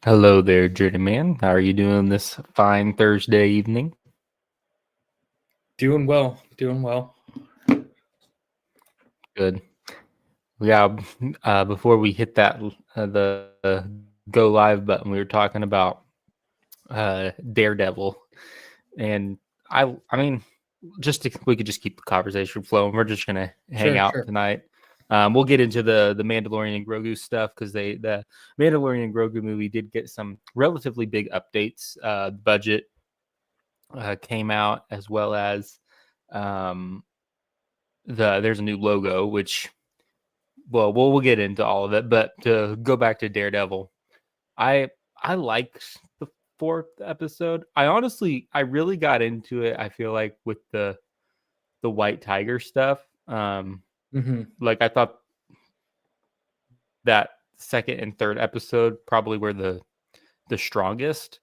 Hello there, Journeyman. How are you doing this fine Thursday evening? Doing well, doing well. Good. Yeah. Before we hit that the go live button, we were talking about Daredevil, and I mean, we could just keep the conversation flowing. We're just gonna hang Sure, out sure. tonight. We'll get into the Mandalorian and Grogu stuff because the Mandalorian and Grogu movie did get some relatively big updates. Budget came out, as well as um, there's a new logo, which we'll get into all of it. But to go back to Daredevil, I I like the fourth episode. I really got into it. I feel like with the White Tiger stuff. hmm Like I thought that second and third episode probably were the strongest.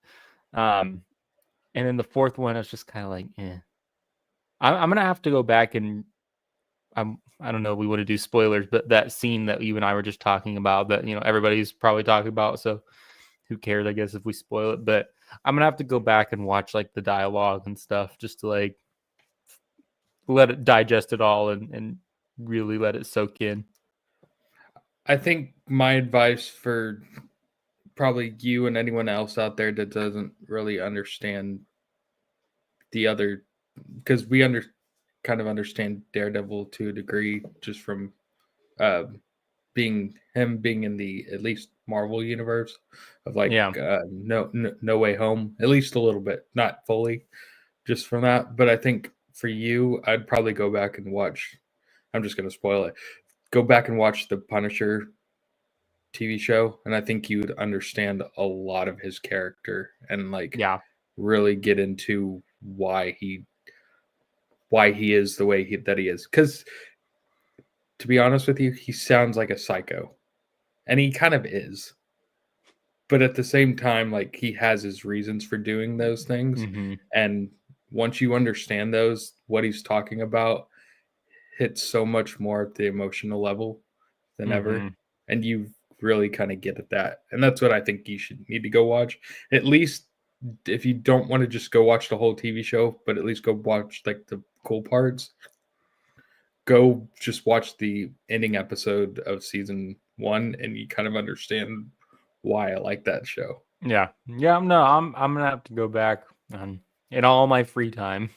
Um, and then the fourth one, I was just kind of like, eh. I'm gonna have to go back and I don't know if we want to do spoilers, but that scene that you and I were just talking about that, everybody's probably talking about. So who cares, I guess, if we spoil it. But I'm gonna have to go back and watch like the dialogue and stuff just to like let it digest it all and really let it soak in. I think my advice for probably you and anyone else out there that doesn't really understand the other, because we kind of understand Daredevil to a degree just from uh, being in the at least Marvel universe of like Yeah. no Way Home, at least a little bit, not fully, just from that. But I think for you, I'd probably go back and watch. I'm just gonna spoil it. Go back and watch the Punisher TV show, and I think you would understand a lot of his character and like Yeah. really get into why he is the way that he is. Because to be honest with you, he sounds like a psycho, and he kind of is. But at the same time, like he has his reasons for doing those things, Mm-hmm. and once you understand those, what he's talking about hits so much more at the emotional level than Mm-hmm. ever, and you really kind of get at that. And that's what I think you should need to go watch. At least if you don't want to just go watch the whole TV show, but at least go watch like the cool parts. Go just watch the ending episode of season 1 and you kind of understand why I like that show. Yeah. Yeah. No, I'm gonna have to go back in all my free time.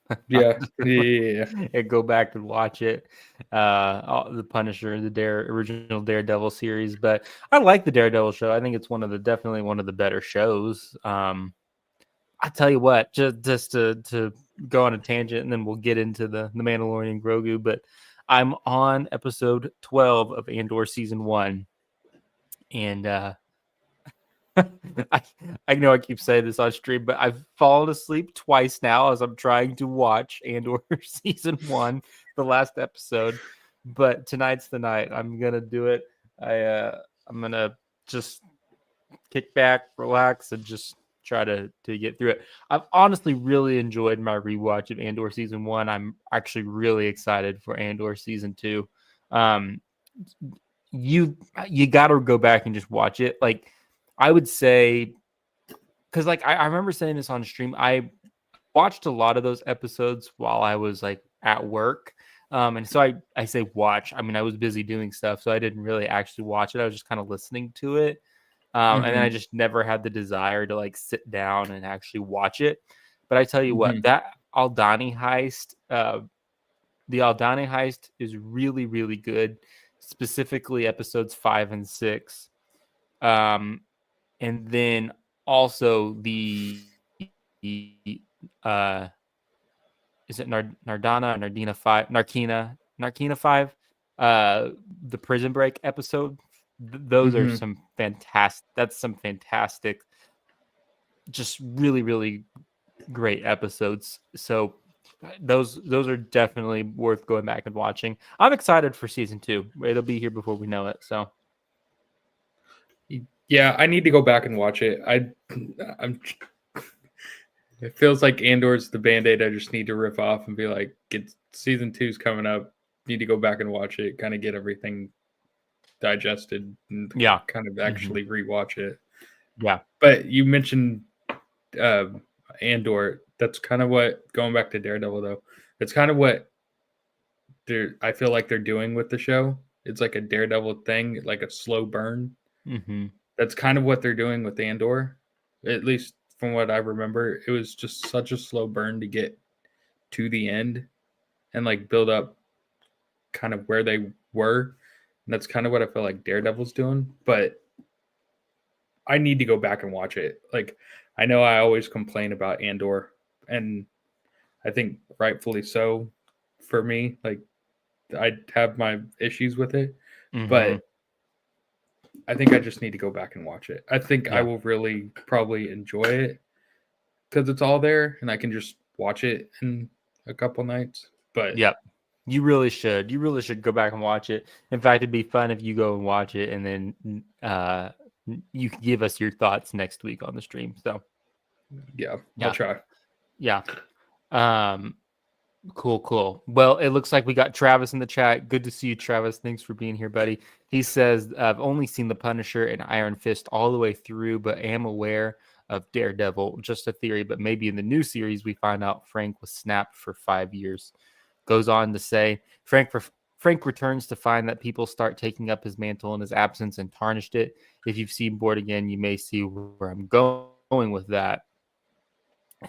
I'm Yeah. just Yeah. and go back and watch it. The Punisher, original Daredevil series. But I like the Daredevil show. I think it's definitely one of the better shows. I tell you what, just to go on a tangent, and then we'll get into the Mandalorian Grogu. But I'm on episode 12 of Andor season 1, and I, I know I keep saying this on stream, but I've fallen asleep twice now as I'm trying to watch Andor season 1, the last episode. But tonight's the night. I'm gonna do it. I'm gonna just kick back, relax, and just try to get through it. I've honestly really enjoyed my rewatch of Andor season 1. I'm actually really excited for Andor season 2. Um, you got to go back and just watch it. Like I would say, because like I remember saying this on stream. I watched a lot of those episodes while I was like at work. And so I say watch. I mean, I was busy doing stuff, so I didn't really actually watch it. I was just kind of listening to it. And then I hmm just never had the desire to like sit down and actually watch it. But I tell you what, hmm that Aldani heist, the Aldani heist is really, really good, specifically episodes 5 and 6. Um, and then also uh is it Nardana, Nardina 5, Narkina 5, uh the prison break episode. Those are hmm some fantastic, that's some fantastic, just really, really great episodes. So those are definitely worth going back and watching. I'm excited for season 2. It'll be here before we know it. So Yeah, I need to go back and watch it. I'm It feels like Andor's the band-aid I just need to rip off and be like, get season two's coming up. Need to go back and watch it, kind of get everything digested and yeah. kind of Hmm. actually rewatch it. Yeah. But you mentioned uh, Andor. That's kind of what, going back to Daredevil though, that's kind of what I feel like they're doing with the show. It's like a Daredevil thing, like a slow burn. Mm-hmm. That's kind of what they're doing with Andor. At least from what I remember, it was just such a slow burn to get to the end and like build up kind of where they were. And that's kind of what I feel like Daredevil's doing. But I need to go back and watch it. Like, I know I always complain about Andor, and I think rightfully so for me. Like, I have my issues with it, Mm-hmm. but I think I just need to go back and watch it. I think I Yeah. will really probably enjoy it because it's all there and I can just watch it in a couple nights. But Yep. You really should. You really should go back and watch it. In fact, it'd be fun if you go and watch it and then you can give us your thoughts next week on the stream. So yeah, I'll yeah. try. Yeah. Um cool. Well, it looks like we got Travis in the chat. Good to see you, Travis. Thanks for being here, buddy. He says, I've only seen The Punisher and Iron Fist all the way through, but am aware of Daredevil. Just a theory, but maybe in the new series we find out Frank was snapped for 5 years. Goes on to say, Frank returns to find that people start taking up his mantle in his absence and tarnished it. If you've seen Bored Again, you may see where I'm going with that.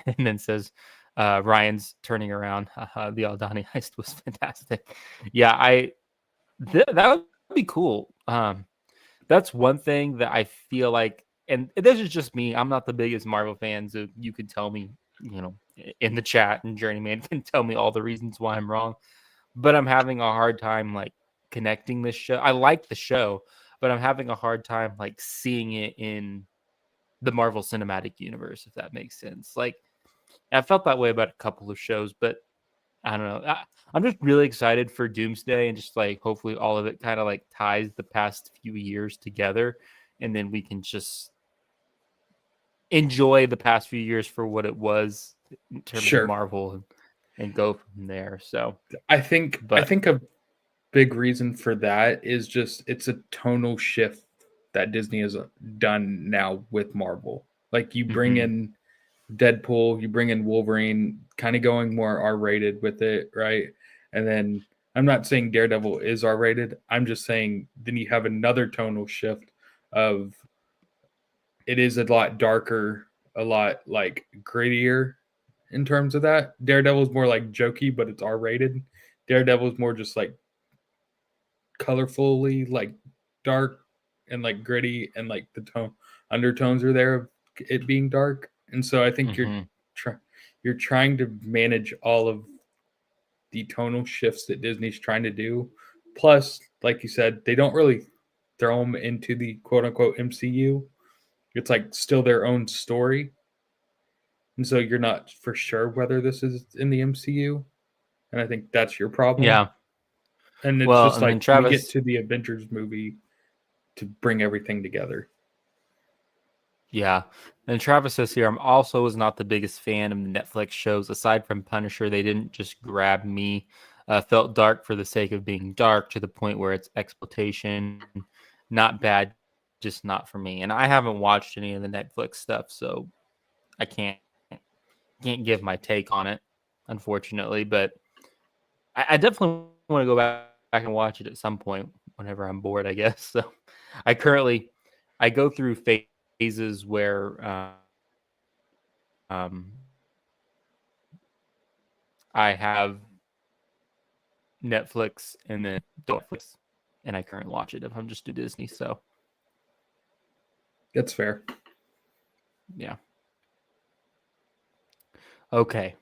And then says, Ryan's turning around. The Aldani heist was fantastic. Yeah, that would be cool. That's one thing that I feel like, and this is just me. I'm not the biggest Marvel fan, so you can tell me, in the chat, and Journeyman can tell me all the reasons why I'm wrong. But I'm having a hard time like connecting this show. I like the show, but I'm having a hard time like seeing it in the Marvel Cinematic Universe, if that makes sense. Like, I felt that way about a couple of shows, but I don't know. I'm just really excited for Doomsday, and just like hopefully all of it kind of like ties the past few years together, and then we can just enjoy the past few years for what it was in terms of Sure. Marvel, and go from there. So I think a big reason for that is just it's a tonal shift that Disney has done now with Marvel. Like, you bring in Deadpool, you bring in Wolverine, kind of going more R-rated with it, right? And then I'm not saying Daredevil is R-rated. I'm just saying then you have another tonal shift of it is a lot darker, a lot like grittier in terms of that. Daredevil's more like jokey, but it's R-rated. Daredevil's more just like colorfully like dark and like gritty, and like the tone undertones are there of it being dark. And so I think you're trying to manage all of the tonal shifts that Disney's trying to do. Plus, like you said, they don't really throw them into the quote unquote MCU. It's like still their own story. And so you're not for sure whether this is in the MCU. And I think that's your problem. yeah. And it's Well, just and then like we get Travis, to the Avengers movie to bring everything together. yeah. And Travis says here, I'm also was not the biggest fan of the Netflix shows. Aside from Punisher, they didn't just grab me. Felt dark for the sake of being dark, to the point where it's exploitation. Not bad, just not for me. And I haven't watched any of the Netflix stuff, so I can't give my take on it, unfortunately. But I definitely want to go back and watch it at some point whenever I'm bored, I guess. So I go through phases where I have Netflix and then Netflix, and I currently watch it if I'm just to Disney. So That's fair. yeah. Okay.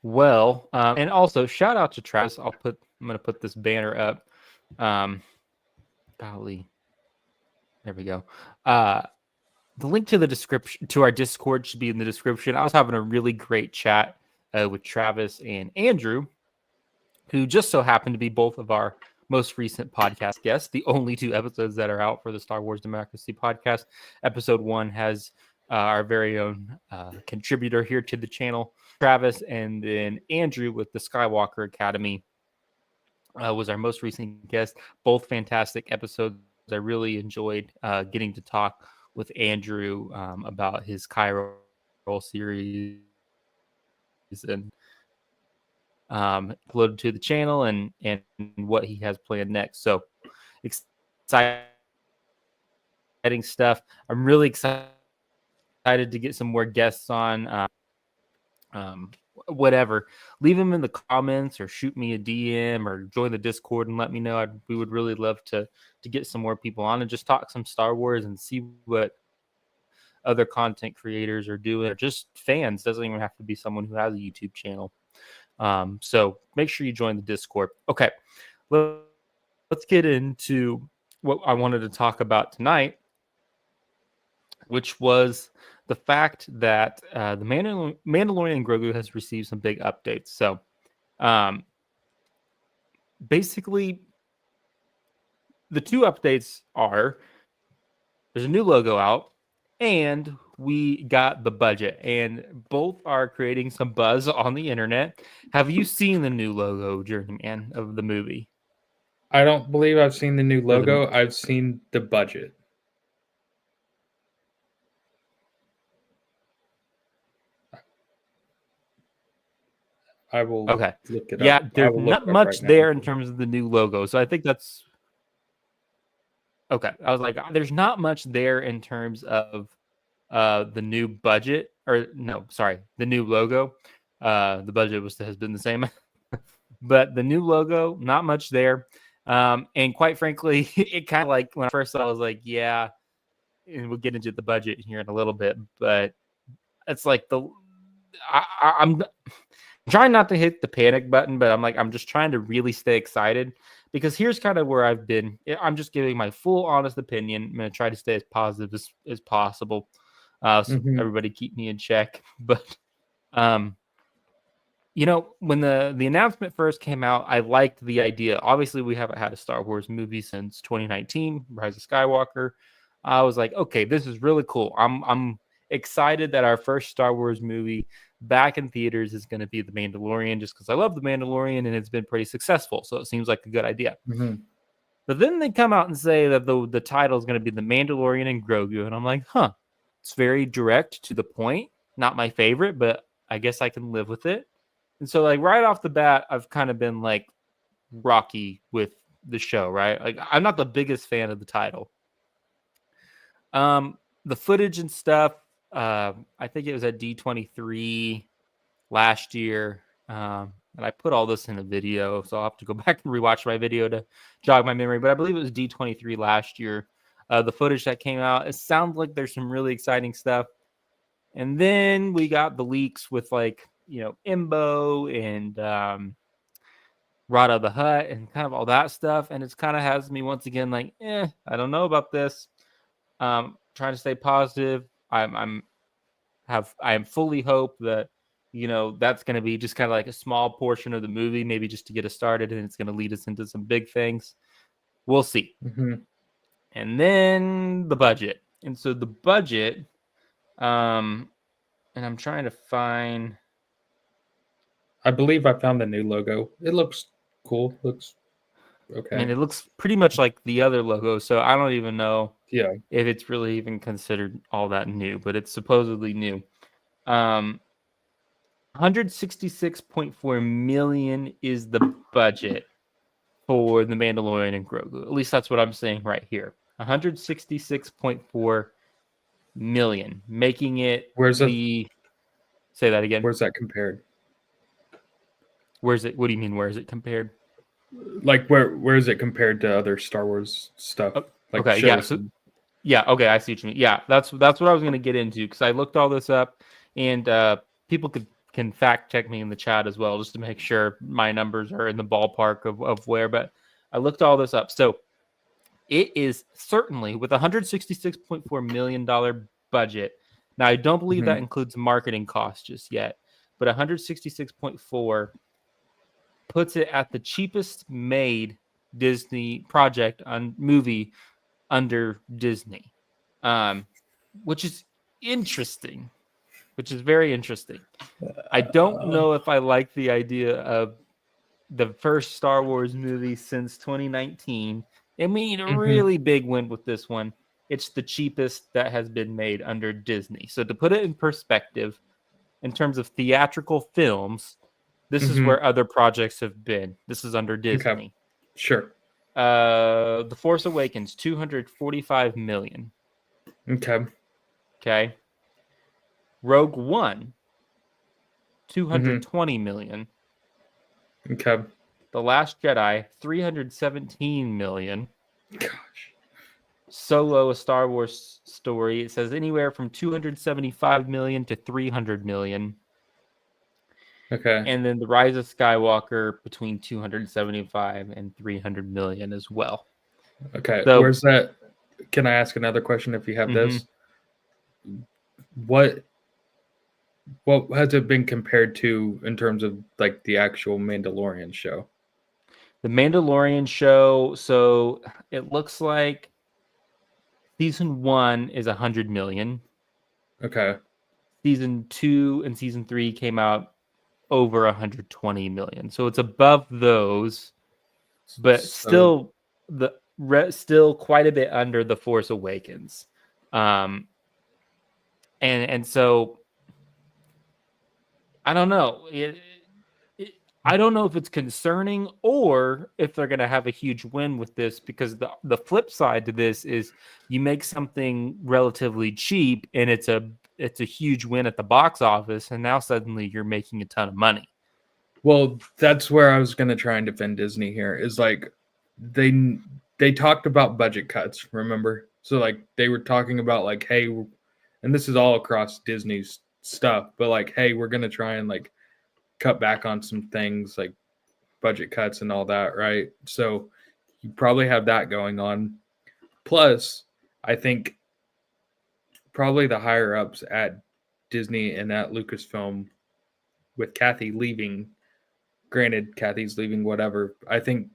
Well, and also shout out to Travis. I'm gonna put this banner up. Golly, there we go. The link to the description to our Discord should be in the description. I was having a really great chat with Travis and Andrew, who just so happened to be both of our most recent podcast guests, the only 2 episodes that are out for the Star Wars Democracy podcast. Episode 1 has our very own contributor here to the channel, Travis, and then Andrew with the Skywalker Academy was our most recent guest. Both fantastic episodes. I really enjoyed getting to talk with Andrew about his Chiral series and uploaded to the channel and what he has planned next. So exciting stuff. I'm really excited to get some more guests on. Whatever, leave them in the comments or shoot me a DM or join the Discord and let me know. We would really love to get some more people on and just talk some Star Wars and see what other content creators are doing, or just fans. Doesn't even have to be someone who has a YouTube channel. So make sure you join the Discord. Okay, let's get into what I wanted to talk about tonight, which was the fact that the Mandalorian Grogu has received some big updates. So basically, the two updates are there's a new logo out and we got the budget, and both are creating some buzz on the internet. Have you seen the new logo, Journeyman, of the movie? I don't believe I've seen the new logo. I've seen the budget. I will look it yeah, up. there's not much there in terms of the new logo. So I think that's okay. I was like, there's not much there in terms of the new budget, or no, sorry, the new logo. The budget has been the same, but the new logo, not much there. And quite frankly, it kind of like when I first saw it, I was like, yeah, and we'll get into the budget here in a little bit, but it's like I'm trying not to hit the panic button, but I'm just trying to really stay excited, because here's kind of where I've been. I'm just giving my full honest opinion. I'm going to try to stay as positive as possible. So everybody keep me in check. But, when the announcement first came out, I liked the idea. Obviously, we haven't had a Star Wars movie since 2019, Rise of Skywalker. I was like, okay, this is really cool. I'm excited that our first Star Wars movie back in theaters is going to be The Mandalorian, just because I love The Mandalorian and it's been pretty successful. So it seems like a good idea. But then they come out and say that the title is going to be The Mandalorian and Grogu. And I'm like, it's very direct to the point. Not my favorite, but I guess I can live with it. And so like right off the bat, I've kind of been like rocky with the show, right? Like I'm not the biggest fan of the title. The footage and stuff, I think it was at D23 last year. And I put all this in a video, so I'll have to go back and rewatch my video to jog my memory. But I believe it was D23 last year. The footage that came out, it sounds like there's some really exciting stuff. And then we got the leaks with like, Imbo and Rada the Hutt and kind of all that stuff. And it's kind of has me once again like, I don't know about this. Trying to stay positive. I am fully hope that that's going to be just kind of like a small portion of the movie, maybe just to get us started, and it's going to lead us into some big things. We'll see. And then the budget, and so the budget, and I'm trying to find. I believe I found the new logo. It looks cool. Looks okay. I mean, it looks pretty much like the other logo, so I don't even know if it's really even considered all that new, but it's supposedly new. 166.4 million is the budget for The Mandalorian and Grogu. At least that's what I'm saying right here. 166.4 million, making it say that again. Where's that compared? Where's it? What do you mean? Where is it compared? Like where is it compared to other Star Wars stuff? Like okay, yeah. So, yeah, okay, I see what you mean. Yeah, that's what I was going to get into, because I looked all this up, and people can fact check me in the chat as well, just to make sure my numbers are in the ballpark of where. But I looked all this up, so it is certainly with $166.4 million budget. Now I don't believe that includes marketing costs just yet, but 166.4 puts it at the cheapest made Disney project on movie under Disney, which is interesting, which is very interesting. I don't know if I like the idea of the first Star Wars movie since 2019. I mean, a really big win with this one. it's the cheapest that has been made under Disney. So to put it in perspective, in terms of theatrical films, this is Mm-hmm. where other projects have been. This is under Okay. Disney. Sure. The Force Awakens, 245 million. Okay. Okay. Rogue One, Mm-hmm. 220 million. Okay. The Last Jedi, 317 million. Gosh. Solo, a Star Wars story, it says anywhere from 275 million to 300 million. Okay. And then The Rise of Skywalker between 275 and 300 million as well. Okay. So, Where's that? Can I ask another question if you have this? What has it been compared to in terms of like the actual Mandalorian show? The Mandalorian show, so it looks like season 1 is 100 million. Okay. Season 2 and season 3 came out over 120 million. So it's above those, but So still quite a bit under The Force Awakens. And so I don't know. I don't know if it's concerning or if they're going to have a huge win with this, because the flip side to this is you make something relatively cheap and it's a huge win at the box office, and now suddenly you're making a ton of money. well, that's where I was going to try and defend Disney here. Is like they talked about budget cuts, remember? So like they were talking about like, hey, and this is all across Disney's stuff, but like, hey, we're going to try and like cut back on some things like budget cuts and all that, right? So you probably have that going on. Plus, I think probably the higher ups at Disney and at Lucasfilm, with Kathy leaving, granted, Kathy's leaving, whatever. I think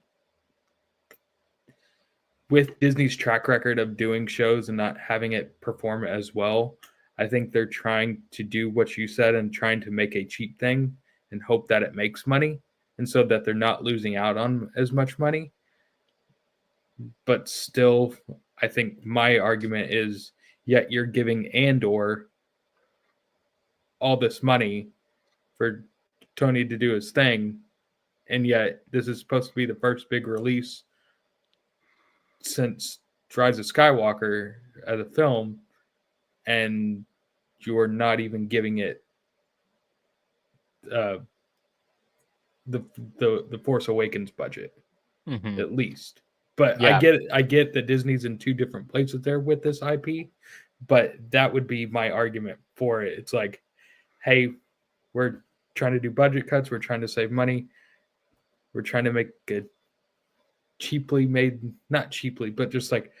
with Disney's track record of doing shows and not having it perform as well, I think they're trying to do what you said and trying to make a cheap thing and hope that it makes money, and so that they're not losing out on as much money. But still, I think my argument is, yet you're giving Andor all this money for Tony to do his thing, and yet this is supposed to be the first big release since Rise of Skywalker as a film, and you're not even giving it uh, the Force Awakens budget, at least. But Yeah. I get that Disney's in two different places there with this IP, but that would be my argument for it. It's like, hey, we're trying to do budget cuts, we're trying to save money, we're trying to make a cheaply made, not cheaply, but just like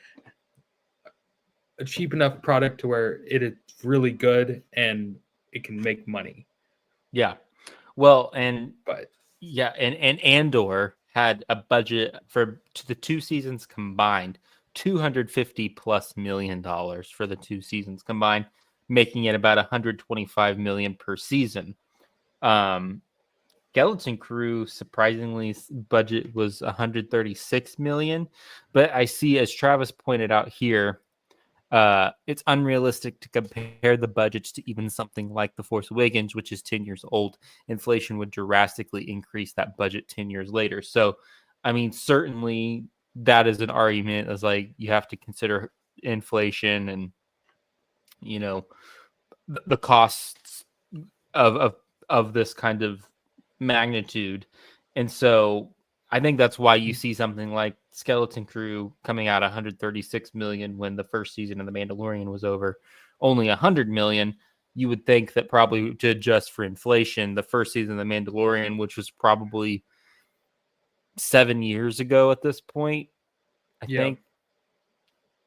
a cheap enough product to where it is really good and it can make money. Yeah. Well, and But yeah, and Andor had a budget for the 2 seasons combined, $250+ million for the 2 seasons combined, making it about 125 million per season. Skeleton Crew, surprisingly, budget was 136 million, but I see, as Travis pointed out here, it's unrealistic to compare the budgets to even something like The Force Awakens, which is 10 years old. Inflation would drastically increase that budget 10 years later. So, I mean, certainly that is an argument, as like you have to consider inflation and, you know, the costs of this kind of magnitude. And so I think that's why you see something like Skeleton Crew coming out 136 million when the first season of The Mandalorian was over, only 100 million. You would think that probably to adjust for inflation, the first season of The Mandalorian, which was probably 7 years ago at this point, I think.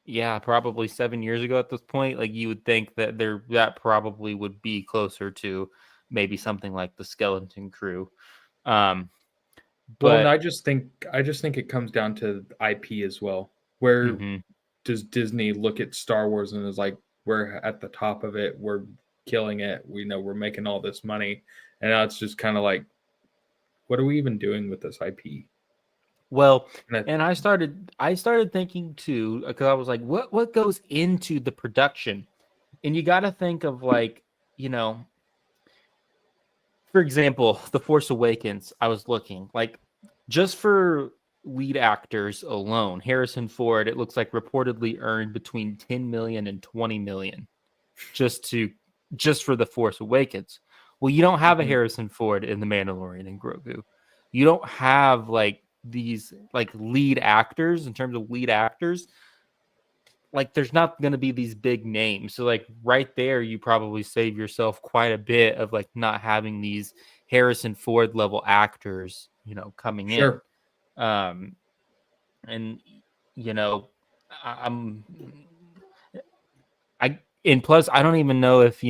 Yeah, probably 7 years ago at this point. Like, you would think that that probably would be closer to maybe something like the Skeleton Crew. well, and But I just think it comes down to IP as well. Where does Disney look at Star Wars and is like, we're at the top of it, we're killing it, we know we're making all this money, and now it's just kind of like, what are we even doing with this IP? Well, And and I started thinking too, because I was like, what goes into the production? And you got to think of like, you know, for example, The Force Awakens, I was looking like just for lead actors alone, Harrison Ford, it looks like reportedly earned between 10 million and 20 million just for The Force Awakens. Well, you don't have a Harrison Ford in The Mandalorian and Grogu. You don't have like these like lead actors in terms of lead actors. Like there's not going to be these big names. So like right there, you probably save yourself quite a bit of like not having these Harrison Ford level actors, coming in. sure. And you know, I'm I and plus I don't even know if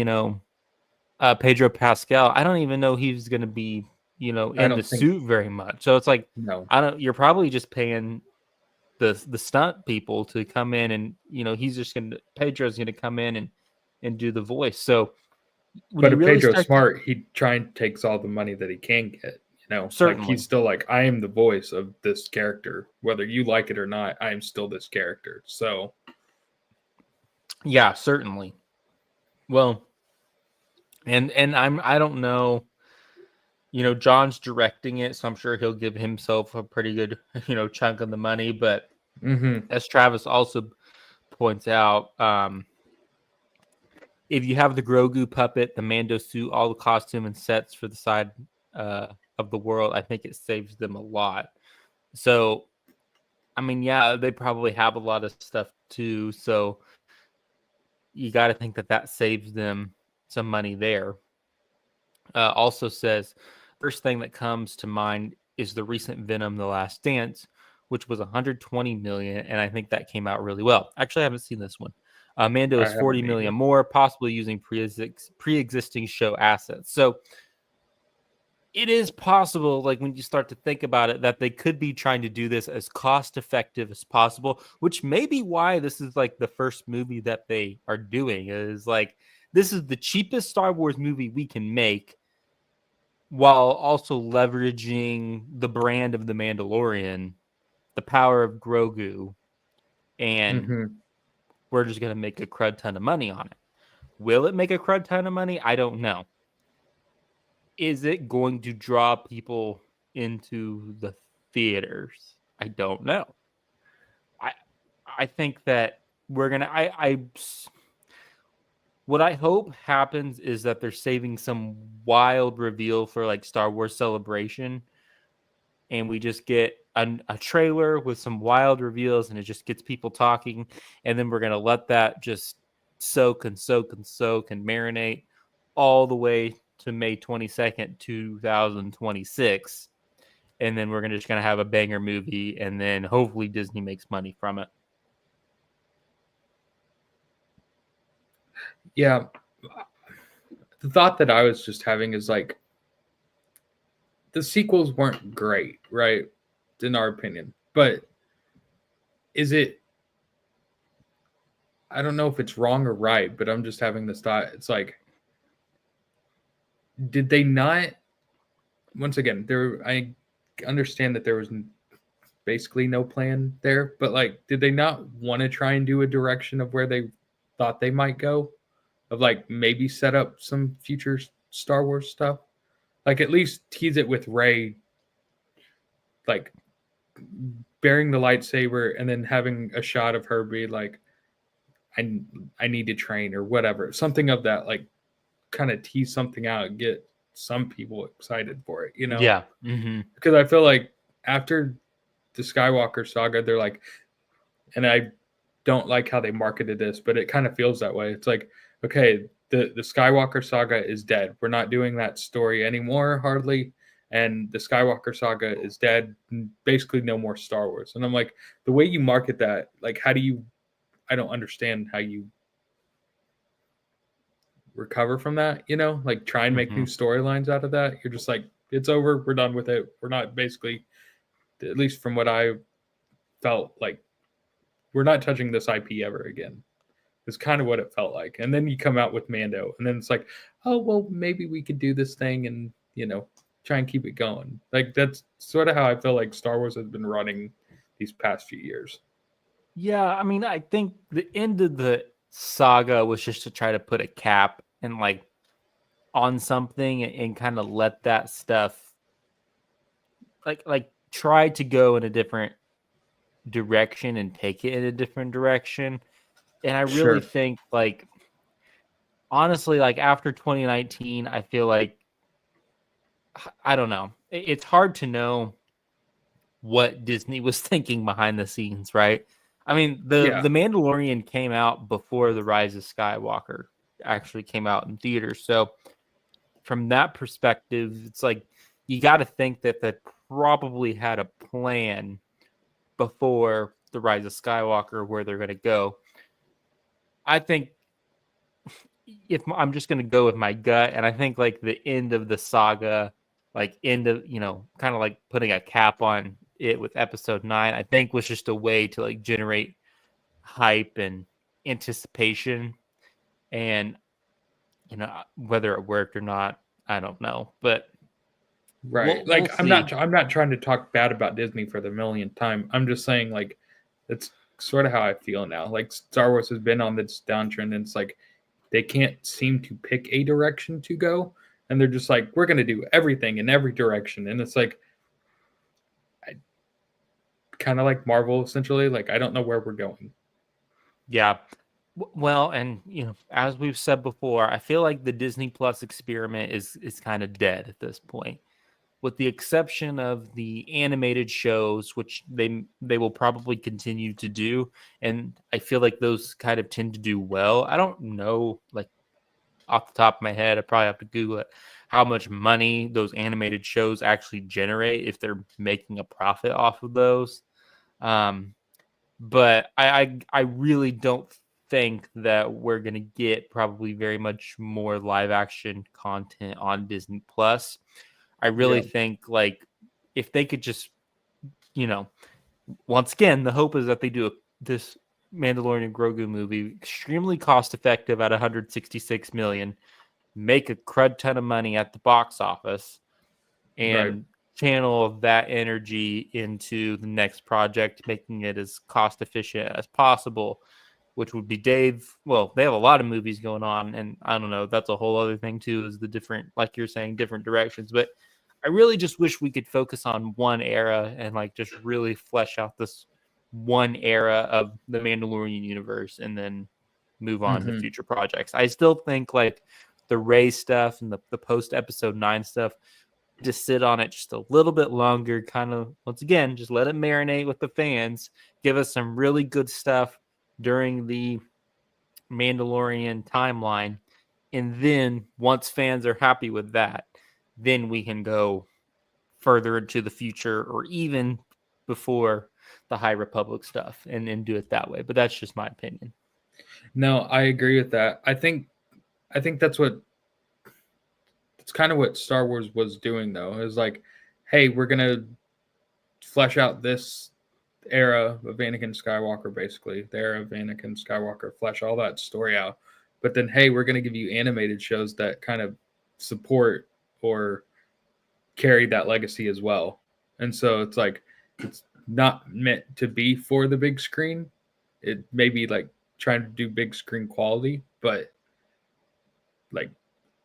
Pedro Pascal. I don't even know he's going to be I in the don't think suit very much. So it's like no. I don't. You're probably just paying the stunt people to come in and he's just Pedro's gonna come in and do the voice. So when But you if really Pedro's start to, smart, he try and takes all the money that he can get. Like he's certainly, still like, I am the voice of this character, whether you like it or not. I am still this character. So yeah, certainly. Well, and I don't know. John's directing it, so I'm sure he'll give himself a pretty good chunk of the money. But as Travis also points out, if you have the Grogu puppet, the Mando suit, all the costume and sets for the side of the world, I think it saves them a lot. So, I mean, yeah, they probably have a lot of stuff too. So you got to think that saves them some money there. Also says, first thing that comes to mind is the recent Venom: The Last Dance, which was 120 million, and I think that came out really well. Actually, I haven't seen this one. Mando I is 40 haven't million either. more, possibly using pre-existing show assets. So it is possible, like when you start to think about it, that they could be trying to do this as cost effective as possible, which may be why this is like the first movie that they are doing. Is like this is the cheapest Star Wars movie we can make while also leveraging the brand of the Mandalorian, the power of Grogu, and we're just going to make a crud ton of money on it. Will it make a crud ton of money? I don't know. Is it going to draw people into the theaters? I don't know. I I think that we're gonna. What I hope happens is that they're saving some wild reveal for like Star Wars Celebration, and we just get a trailer with some wild reveals, and it just gets people talking, and then we're gonna let that just soak and soak and soak and marinate all the way to May 22nd, 2026. And then we're just gonna have a banger movie, and then hopefully Disney makes money from it. Yeah. The thought that I was just having is like the sequels weren't great, right? In our opinion. But is it I don't know if it's wrong or right, but I'm just having this thought. It's like, did they not? Once again, I understand that there was basically no plan there, but like, did they not want to try and do a direction of where they thought they might go, of like maybe set up some future Star Wars stuff, like at least tease it with Rey, like bearing the lightsaber and then having a shot of her be like, I need to train or whatever, something of that, like kind of tease something out and get some people excited for it, Yeah. Mm-hmm. Because I feel like after the Skywalker saga, they're like, and I don't like how they marketed this, but it kind of feels that way. It's like, okay, the Skywalker saga is dead. We're not doing that story anymore, hardly. And the Skywalker saga is dead. Basically, no more Star Wars. And I'm like, the way you market that, like, how do you? I don't understand how you recover from that. Like try and make Mm-hmm. new storylines out of that. You're just like, it's over. We're done with it. We're not basically, at least from what I felt like, we're not touching this IP ever again. It's kind of what it felt like. And then you come out with Mando, and then it's like, oh well, maybe we could do this thing and try and keep it going. Like that's sort of how I feel like Star Wars has been running these past few years. Yeah, I mean, I think the end of the saga was just to try to put a cap and like on something and kind of let that stuff like try to go in a different direction and take it in a different direction. And I really Sure. think like honestly, like after 2019, I feel like I don't know. It's hard to know what Disney was thinking behind the scenes, right? I mean, Yeah. the Mandalorian came out before the Rise of Skywalker actually came out in theaters. So from that perspective, it's like you got to think that they probably had a plan before the Rise of Skywalker where they're going to go. I think if I'm just going to go with my gut, and I think like the end of the saga, like end of kind of like putting a cap on it with Episode 9, I think was just a way to like generate hype and anticipation, and whether it worked or not, I don't know, but Right. we'll Like see. I'm not trying to talk bad about Disney for the millionth time. I'm just saying like that's sort of how I feel now. Like Star Wars has been on this downtrend and it's like they can't seem to pick a direction to go and they're just like we're going to do everything in every direction and it's like kind of like Marvel essentially, like I don't know where we're going. Yeah. Well, and as we've said before, I feel like the Disney Plus experiment is kind of dead at this point, with the exception of the animated shows, which they will probably continue to do, and I feel like those kind of tend to do well. I don't know, like off the top of my head, I probably have to Google it, how much money those animated shows actually generate if they're making a profit off of those. Um, but I really don't think that we're gonna get probably very much more live action content on Disney Plus. I really Yeah. think like if they could just, you know, once again, the hope is that they do this Mandalorian Grogu movie extremely cost effective at 166 million, make a crud ton of money at the box office, Right. and channel that energy into the next project, making it as cost efficient as possible, which would be Dave. Well, they have a lot of movies going on, and I don't know, that's a whole other thing too, is the different, like you're saying, different directions. But I really just wish we could focus on one era and like just really flesh out this one era of the Mandalorian universe and then move on to Mm-hmm. future projects. I still think like the Ray stuff and the post episode 9 stuff, just sit on it just a little bit longer, kind of once again, just let it marinate with the fans, give us some really good stuff during the Mandalorian timeline. And then once fans are happy with that, then we can go further into the future or even before the High Republic stuff and do it that way. But that's just my opinion. No, I agree with that. I think that's kind of what Star Wars was doing though. Is like, hey, we're gonna flesh out this era of Anakin Skywalker, basically the era of Anakin Skywalker, flesh all that story out. But then, hey, we're gonna give you animated shows that kind of support or carry that legacy as well. And so it's like it's not meant to be for the big screen. It may be like trying to do big screen quality, but like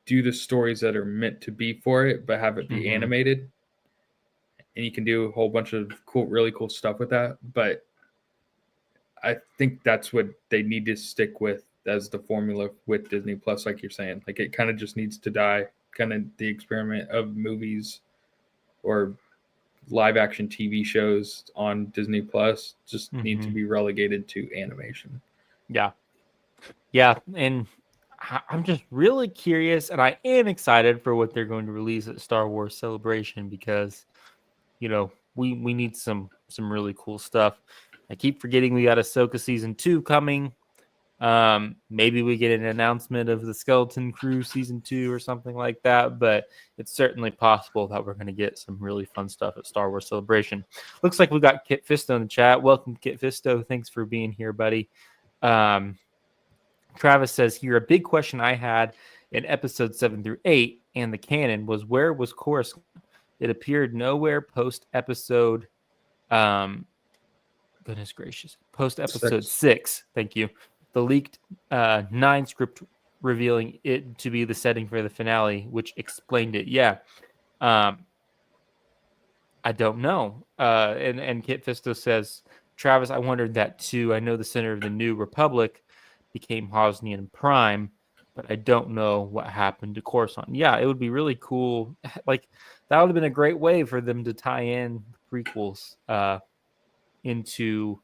do the stories that are meant to be for it, but have it be animated. And you can do a whole bunch of cool, really cool stuff with that. But I think that's what they need to stick with as the formula with Disney Plus, like you're saying. Like it kind of just needs to die. Kind of the experiment of movies or live action TV shows on Disney Plus just need to be relegated to animation. Yeah. Yeah. And I'm just really curious, and I am excited for what they're going to release at Star Wars Celebration because, we need some really cool stuff. I keep forgetting we got Ahsoka season 2 coming. Maybe we get an announcement of the Skeleton Crew season 2 or something like that, but it's certainly possible that we're going to get some really fun stuff at Star Wars Celebration. Looks like we got Kit Fisto in the chat. Welcome, Kit Fisto. Thanks for being here, buddy. Travis says here, a big question I had in episode 7 through 8 and the canon was, where was Coruscant? It appeared nowhere post episode. Goodness gracious, post episode 6. Thank you. The leaked 9 script revealing it to be the setting for the finale, which explained it. Yeah. I don't know. And Kit Fisto says, Travis, I wondered that too. I know the center of the New Republic became Hosnian Prime, but I don't know what happened to Coruscant. Yeah, it would be really cool. Like, that would have been a great way for them to tie in the prequels into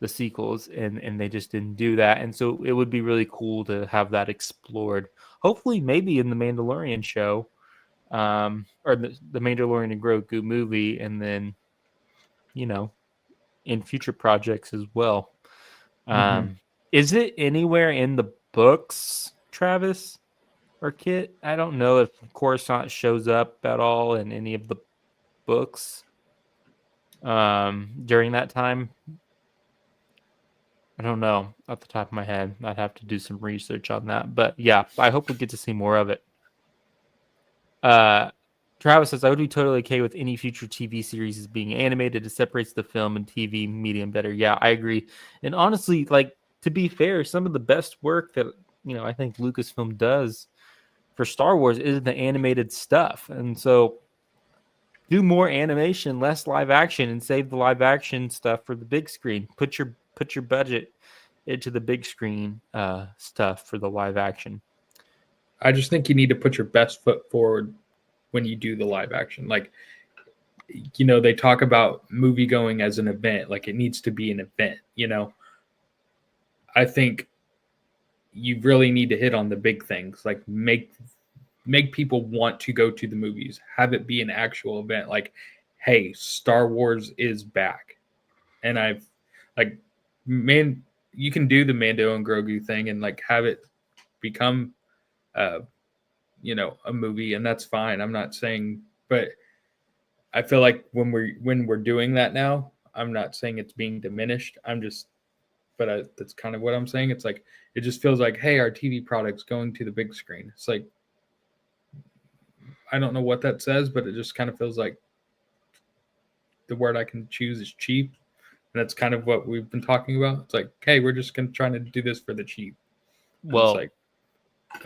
the sequels, and they just didn't do that. And so it would be really cool to have that explored. Hopefully, maybe in the Mandalorian show, or the Mandalorian and Grogu movie, and then, in future projects as well. Is it anywhere in the books, Travis or Kit? I don't know if Coruscant shows up at all in any of the books during that time. I don't know off the top of my head. I'd have to do some research on that. But yeah, I hope we get to see more of it. Travis says, I would be totally okay with any future TV series being animated. It separates the film and TV medium better. Yeah, I agree. And honestly, like, to be fair, some of the best work that, I think Lucasfilm does for Star Wars is the animated stuff. And so do more animation, less live action, and save the live action stuff for the big screen. Put your budget into the big screen stuff for the live action. I just think you need to put your best foot forward when you do the live action. Like, they talk about movie going as an event. Like, it needs to be an event, I think you really need to hit on the big things. Like, make people want to go to the movies. Have it be an actual event. Like, hey, Star Wars is back. And you can do the Mando and Grogu thing and like have it become a movie, and that's fine. I'm not saying, but I feel like when we're doing that now, I'm not saying it's being diminished. That's kind of what I'm saying. It's like, it just feels like, hey, our TV product's going to the big screen. It's like, I don't know what that says, but it just kind of feels like the word I can choose is cheap. And that's kind of what we've been talking about. It's like, hey, we're just trying to do this for the cheap. Well, it's like,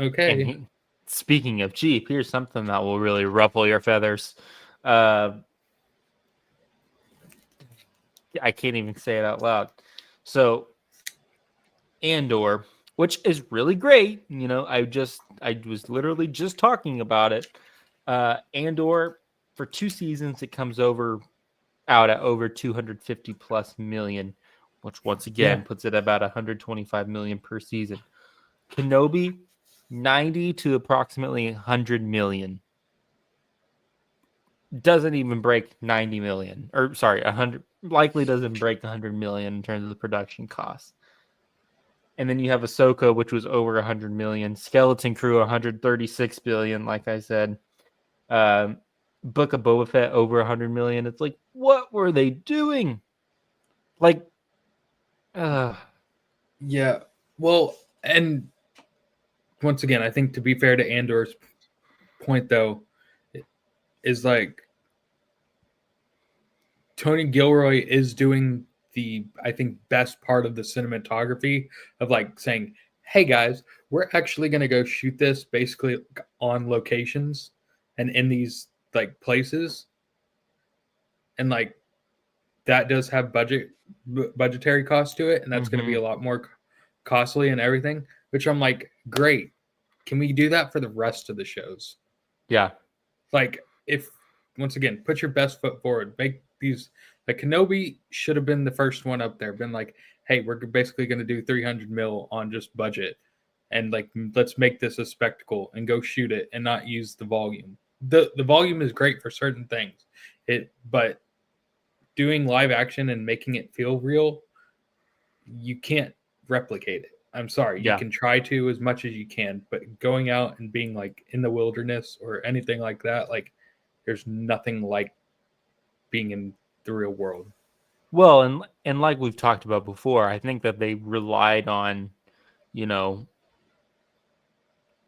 okay. Speaking of cheap, here's something that will really ruffle your feathers. I can't even say it out loud. So, Andor, which is really great. I was literally just talking about it. Andor, for 2 seasons, it comes out at over 250 plus million, which once again puts it about 125 million per season. Kenobi, 90 to approximately 100 million. Doesn't even break 90 million. Or sorry, 100, likely doesn't break 100 million in terms of the production costs. And then you have Ahsoka, which was over 100 million. Skeleton Crew, 136 billion, like I said. Book of Boba Fett, over 100 million. It's like, what were they doing? Like, yeah. Well, and once again, I think to be fair to Andor's point, though, is like Tony Gilroy is doing the, I think, best part of the cinematography of like saying, hey guys, we're actually going to go shoot this basically on locations and in these like places. And like, that does have budgetary cost to it. And that's going to be a lot more costly and everything, which I'm like, great. Can we do that for the rest of the shows? Yeah. Like, if, once again, put your best foot forward, make these, like Kenobi should have been the first one up there, been like, hey, we're basically going to do 300 mil on just budget. And like, let's make this a spectacle and go shoot it and not use the volume. The volume is great for certain things, but doing live action and making it feel real, you can't replicate it. I'm sorry. Yeah. You can try to as much as you can, but going out and being like in the wilderness or anything like that, like there's nothing like being in the real world. Well, and like we've talked about before, I think that they relied on,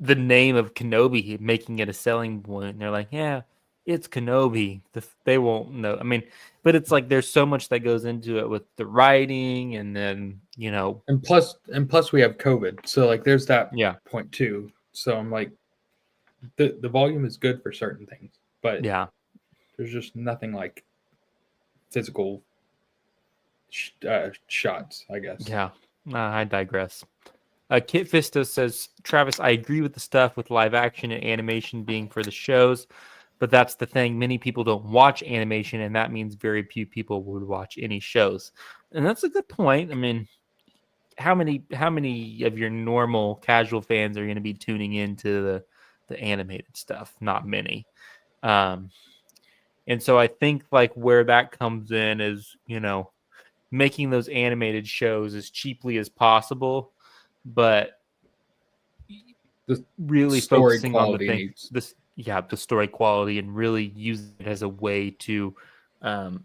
the name of Kenobi, making it a selling point. And they're like, yeah, it's Kenobi. They won't know. I mean, but it's like there's so much that goes into it with the writing, and then and plus we have COVID, so like there's that yeah, point too. So I'm like, the volume is good for certain things, but yeah, there's just nothing like physical shots, I guess. yeah. I digress. Kit Fisto says, Travis, I agree with the stuff with live action and animation being for the shows, but that's the thing. Many people don't watch animation, and that means very few people would watch any shows. And that's a good point. I mean, how many of your normal casual fans are going to be tuning into the animated stuff? Not many. And so I think like where that comes in is, making those animated shows as cheaply as possible, but The really story focusing on the quality thing, needs. the story quality, and really using it as a way to um,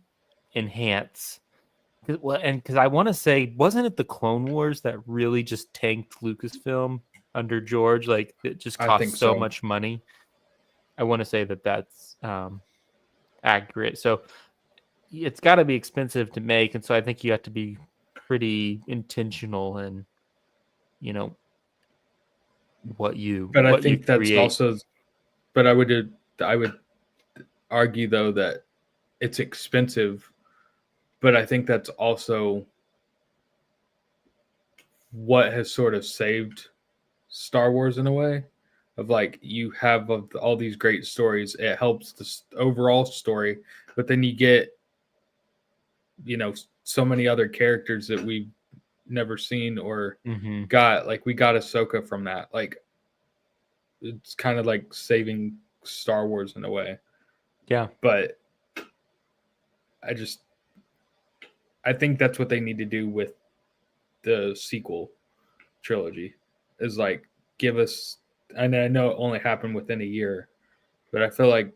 enhance. Because I want to say, wasn't it the Clone Wars that really just tanked Lucasfilm under George? Like it just I think cost so so. much money. I want to say that that's accurate. So it's got to be expensive to make, and so I think you have to be pretty intentional in, you know, But I what you think that's create. also. But I would argue though that it's expensive, but I think that's also what has sort of saved Star Wars in a way. Of like you have of all these great stories, it helps the overall story, but then you get so many other characters that we've never seen or Mm-hmm. got. Like we got Ahsoka from that. Like it's kind of like saving Star Wars in a way. Yeah. But I just I think that's what they need to do with the sequel trilogy is like give us. And I know it only happened within a year, but I feel like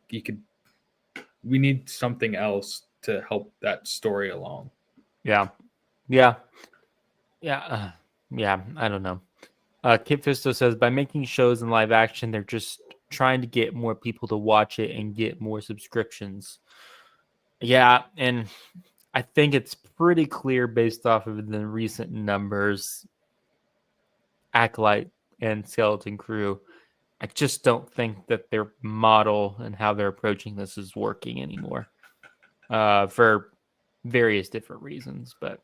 we need something else to help that story along. Yeah. Yeah. Yeah. Yeah. I don't know. Kit Fisto says by making shows in live action, they're just trying to get more people to watch it and get more subscriptions. Yeah, and I think it's pretty clear based off of the recent numbers, Acolyte and Skeleton Crew. I just don't think that their model and how they're approaching this is working anymore, for various different reasons. But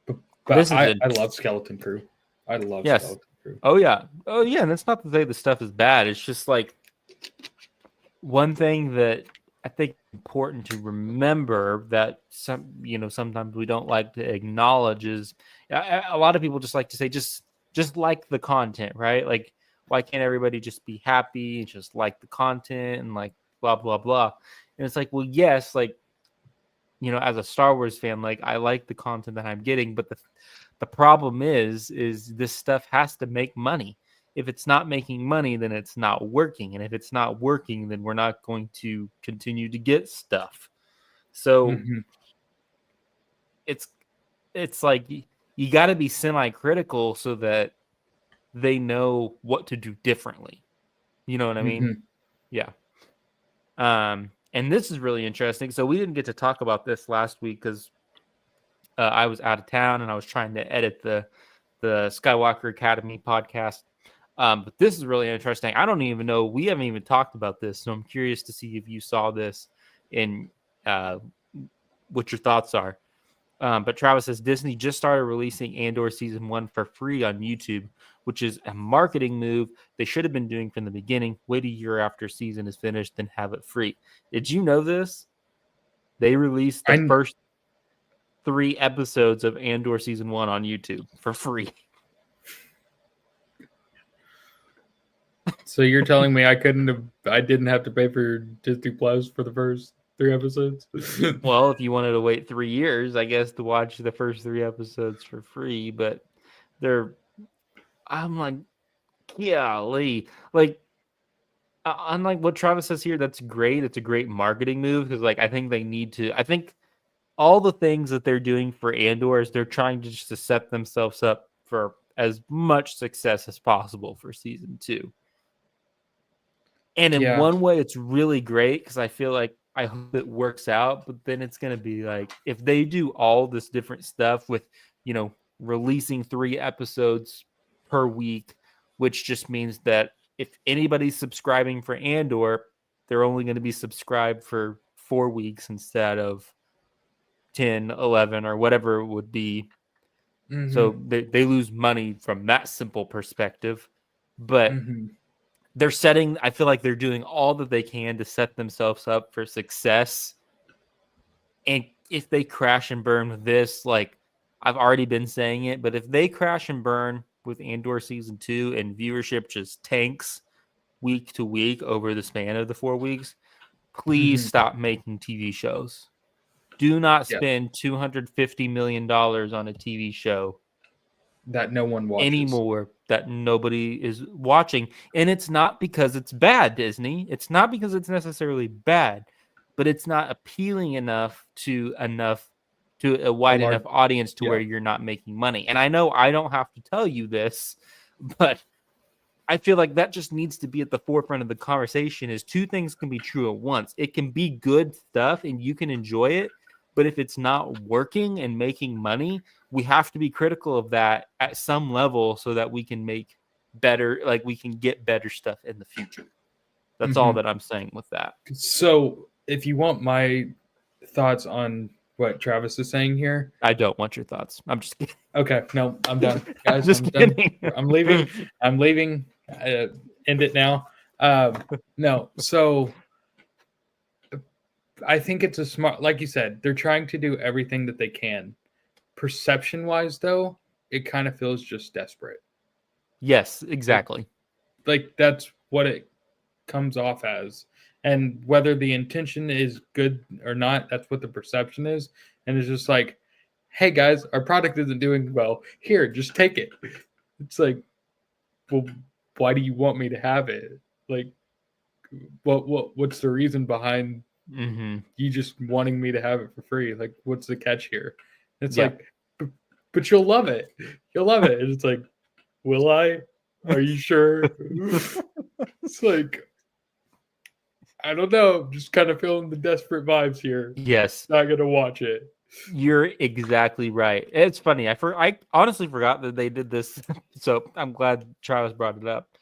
But this is I interesting. love Skeleton Crew. I love Yes. Skeleton Crew. Oh yeah. Oh yeah. And that's not to say the stuff is bad. It's just like one thing that I think important to remember that sometimes we don't like to acknowledge is a lot of people just like to say just like the content, right? Like why can't everybody just be happy and just like the content and like blah blah blah? And it's like, well, yes, like as a Star Wars fan, like I like the content that I'm getting, but the problem is this stuff has to make money. If it's not making money, then it's not working. And if it's not working, then we're not going to continue to get stuff. So Mm-hmm. it's like you got to be semi-critical so that they know what to do differently. You know what I mean? Mm-hmm. Yeah. And this is really interesting. So we didn't get to talk about this last week because I was out of town and I was trying to edit the Skywalker Academy podcast. But this is really interesting. I don't even know. We haven't even talked about this, so I'm curious to see if you saw this and what your thoughts are. But Travis says Disney just started releasing Andor season 1 for free on YouTube, which is a marketing move they should have been doing from the beginning. Wait a year after season is finished, then have it free. Did you know this? They released the first 3 episodes of Andor season 1 on YouTube for free. So you're telling me I didn't have to pay for Disney Plus for the first 3 episodes? Well, if you wanted to wait 3 years, I guess, to watch the first 3 episodes for free, but I'm like, golly, like, unlike what Travis says here, that's great. It's a great marketing move because, like, I think all the things that they're doing for Andor is they're trying to just to set themselves up for as much success as possible for season 2. And in Yeah. one way, it's really great because I feel like I hope it works out. But then it's going to be like if they do all this different stuff with, releasing 3 episodes per week, which just means that if anybody's subscribing for Andor, they're only going to be subscribed for 4 weeks instead of 10, 11, or whatever it would be. Mm-hmm. So they lose money from that simple perspective. But I feel like they're doing all that they can to set themselves up for success. And if they crash and burn with this, like I've already been saying it, but if they crash and burn with Andor season 2 and viewership just tanks week to week over the span of the 4 weeks, please stop making TV shows. Do not spend $250 million on a TV show that no one watches anymore, that nobody is watching. And it's not because it's bad, Disney. It's not because it's necessarily bad, but it's not appealing enough to a wide enough audience to where you're not making money. And I know I don't have to tell you this, but I feel like that just needs to be at the forefront of the conversation. Is 2 things can be true at once. It can be good stuff and you can enjoy it, but if it's not working and making money, we have to be critical of that at some level so that we can make better, like we can get better stuff in the future. That's all that I'm saying with that. So if you want my thoughts on what Travis is saying here. I don't want your thoughts. I'm just kidding. Okay, no, I'm done. Guys, I'm kidding. Done. I'm leaving. End it now. No, so I think it's a smart, like you said, they're trying to do everything that they can. Perception-wise, though, it kind of feels just desperate. Yes, exactly. Like that's what it comes off as. And whether the intention is good or not, that's what the perception is. And it's just like, hey guys, our product isn't doing well. Here, just take it. It's like, well, why do you want me to have it? Like, what's the reason behind you just wanting me to have it for free? Like, what's the catch here? It's like, but you'll love it. You'll love it. And it's like, will I? Are you sure? It's like, I don't know. I'm just kind of feeling the desperate vibes here. Yes. Not going to watch it. You're exactly right. It's funny. I honestly forgot that they did this. So I'm glad Travis brought it up.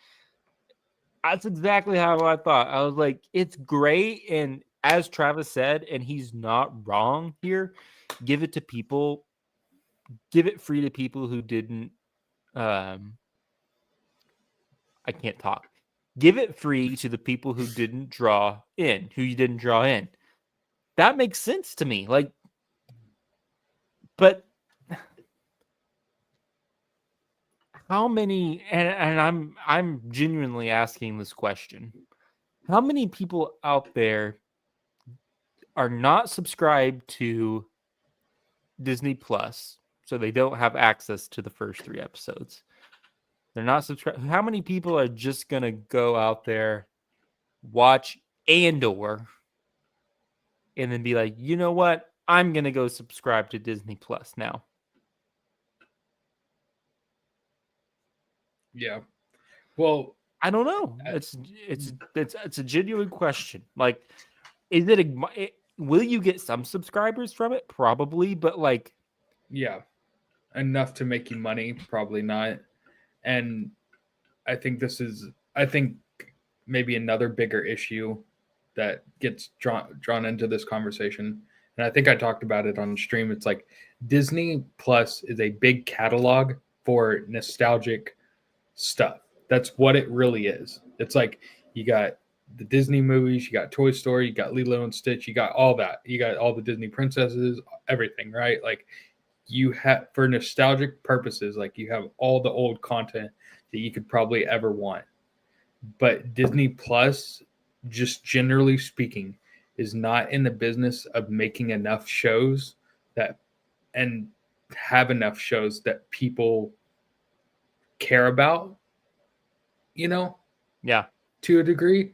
That's exactly how I thought. I was like, it's great. And as Travis said, and he's not wrong here, give it to people. Give it free to people who didn't. I can't talk. Give it free to the people who didn't draw in, who you didn't draw in. That makes sense to me. Like, but how many? And I'm genuinely asking this question: how many people out there are not subscribed to Disney Plus, so they don't have access to the first 3 episodes? They're not subscribed. How many people are just going to go out there, watch Andor, and then be like, you know what? I'm going to go subscribe to Disney Plus now. Yeah. Well, I don't know. It's a genuine question. Like, is it will you get some subscribers from it? Probably, but like, yeah, enough to make you money? Probably not. And I think maybe another bigger issue that gets drawn into this conversation. And I think I talked about it on stream. It's like Disney Plus is a big catalog for nostalgic stuff. That's what it really is. It's like you got the Disney movies, you got Toy Story, you got Lilo and Stitch, you got all that. You got all the Disney princesses, everything, right? Like you have, for nostalgic purposes, like you have all the old content that you could probably ever want. But Disney Plus, just generally speaking, is not in the business of making enough shows that and have enough shows that people care about, yeah, to a degree,